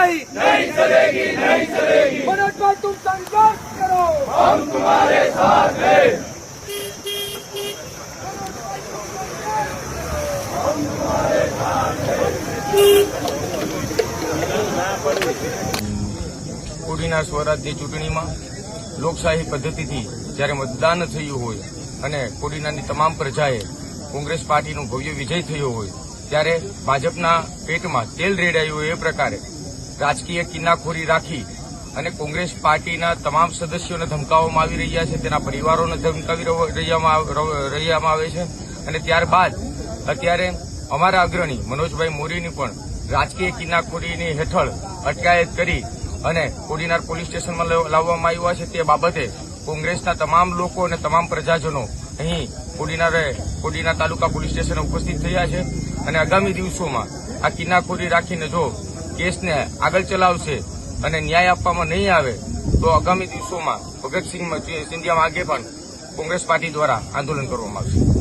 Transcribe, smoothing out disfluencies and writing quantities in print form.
नहीं चलेगी मनोज भाई तुम संघर्ष करो, हम तुम्हारे साथ हैं। કોડીનાર સ્વરાજ્ય ચૂંટણીમાં લોકશાહી પદ્ધતિથી જ્યારે મતદાન થયું હોય અને કોડીનારની તમામ પ્રજાએ કોંગ્રેસ પાર્ટીનો ભવ્ય વિજય થયો હોય ત્યારે ભાજપના પેટમાં તેલ રેડાયું એ પ્રકારે રાજકીય કિન્નાખોરી રાખી અને કોંગ્રેસ પાર્ટીના તમામ સદસ્યોને ધમકાવવામાં આવી રહ્યા છે, તેના પરિવારોને ધમકાવી રહ્યામાં આવે છે અને ત્યારબાદ અત્યારે અમારા અગ્રણી મનોજભાઈ મોરીની પણ રાજકીય કિન્નાખોરીની હેઠળ અટકાયત કરી અને કોડીનાર પોલીસ સ્ટેશનમાં લાવવામાં આવ્યા છે। તે બાબતે કોંગ્રેસના તમામ લોકો અને તમામ પ્રજાજનો અહીં કોડીનાર તાલુકા પોલીસ સ્ટેશન ઉપસ્થિત થયા છે અને આગામી દિવસોમાં આ કિન્નાખોરી રાખીને જો કેસને આગળ ચલાવશે અને ન્યાય આપવામાં નહીં આવે તો આગામી દિવસોમાં ભગતસિંહ સિંધિયા માર્ગે પણ કોંગ્રેસ પાર્ટી દ્વારા આંદોલન કરવામાં આવશે।